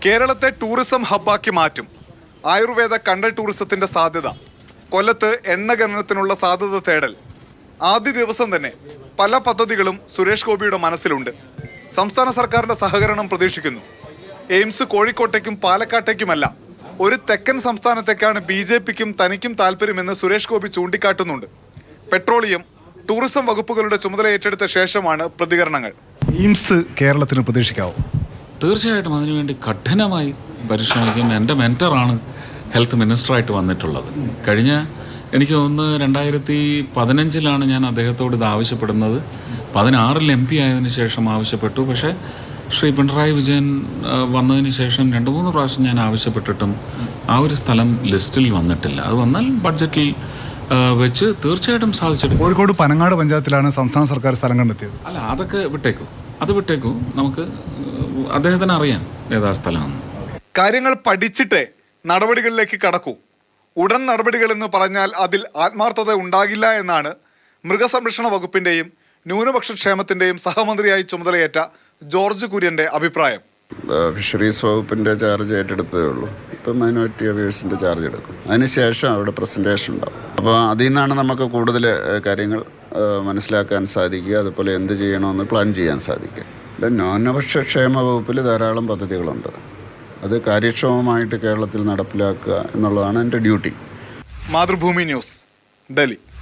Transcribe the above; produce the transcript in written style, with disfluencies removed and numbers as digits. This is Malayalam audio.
കേരളത്തെ ടൂറിസം ഹബ്ബാക്കി മാറ്റും. ആയുർവേദ കണ്ടൽ ടൂറിസത്തിന്റെ സാധ്യത. കൊല്ലത്ത് എണ്ണ ഖനനത്തിനുള്ള സാധ്യത തേടൽ. ആദ്യ ദിവസം തന്നെ പല പദ്ധതികളും സുരേഷ് ഗോപിയുടെ മനസ്സിലുണ്ട്. സംസ്ഥാന സർക്കാരിന്റെ സഹകരണം പ്രതീക്ഷിക്കുന്നു. എയിംസ് കോഴിക്കോട്ടേക്കും പാലക്കാട്ടേക്കുമല്ല, ഒരു തെക്കൻ സംസ്ഥാനത്തേക്കാണ് BJPക്കും തനിക്കും താല്പര്യമെന്ന് സുരേഷ് ഗോപി ചൂണ്ടിക്കാട്ടുന്നുണ്ട്. പെട്രോളിയം, ടൂറിസം വകുപ്പുകളുടെ ചുമതല ഏറ്റെടുത്ത ശേഷമാണ് പ്രതികരണങ്ങൾ. എയിംസ് കേരളത്തിന് പ്രതീക്ഷിക്കാവോ? തീർച്ചയായിട്ടും അതിനുവേണ്ടി കഠിനമായി പരിശ്രമിക്കും. എൻ്റെ മെൻറ്ററാണ് ഹെൽത്ത് മിനിസ്റ്ററായിട്ട് വന്നിട്ടുള്ളത്. കഴിഞ്ഞ എനിക്ക് തോന്നുന്നു 2015 ഞാൻ അദ്ദേഹത്തോട് ഇത് ആവശ്യപ്പെടുന്നത്. 16 MP ആയതിനു ശേഷം ആവശ്യപ്പെട്ടു. പക്ഷേ ശ്രീ പിണറായി വിജയൻ വന്നതിന് ശേഷം 2-3 പ്രാവശ്യം ഞാൻ ആവശ്യപ്പെട്ടിട്ടും ആ ഒരു സ്ഥലം ലിസ്റ്റിൽ വന്നിട്ടില്ല. അത് വന്നാൽ ബഡ്ജറ്റിൽ വെച്ച് തീർച്ചയായിട്ടും സാധിച്ചെടുക്കും. കോഴിക്കോട് പനങ്ങാട് പഞ്ചായത്തിലാണ് സംസ്ഥാന സർക്കാർ സ്ഥലം കണ്ടെത്തിയത്. അല്ല, അതൊക്കെ വിട്ടേക്കൂ. നമുക്ക് അദ്ദേഹത്തിന് അറിയാം ഏതാ സ്ഥലമാണ്. കാര്യങ്ങൾ പഠിച്ചിട്ടേ നടപടികളിലേക്ക് കടക്കൂ. ഉടൻ നടപടികൾ എന്ന് പറഞ്ഞാൽ അതിൽ ആത്മാർത്ഥത ഉണ്ടാകില്ല എന്നാണ് മൃഗസംരക്ഷണ വകുപ്പിന്റെയും ന്യൂനപക്ഷ ക്ഷേമത്തിന്റെയും സഹമന്ത്രിയായി ചുമതലയേറ്റ ജോർജ് കുര്യന്റെ അഭിപ്രായം. ഫിഷറീസ് വകുപ്പിന്റെ ചാർജ് ഏറ്റെടുത്തതേ ഉള്ളൂ. ഇപ്പം മൈനോറിറ്റി അഫയേഴ്സിന്റെ ചാർജ് എടുക്കും. അതിനുശേഷം അവിടെ പ്രസന്റേഷൻ ഉണ്ടാവും. അപ്പോൾ അതിൽ നിന്നാണ് നമുക്ക് കൂടുതൽ കാര്യങ്ങൾ മനസ്സിലാക്കാൻ സാധിക്കുക. അതുപോലെ എന്ത് ചെയ്യണമെന്ന് പ്ലാൻ ചെയ്യാൻ സാധിക്കുക. ന്യൂനപക്ഷ ക്ഷേമ വകുപ്പിൽ ധാരാളം പദ്ധതികളുണ്ട്. അത് കാര്യക്ഷമമായിട്ട് കേരളത്തിൽ നടപ്പിലാക്കുക എന്നുള്ളതാണ് എൻ്റെ ഡ്യൂട്ടി. മാതൃഭൂമി ന്യൂസ്, ഡൽഹി.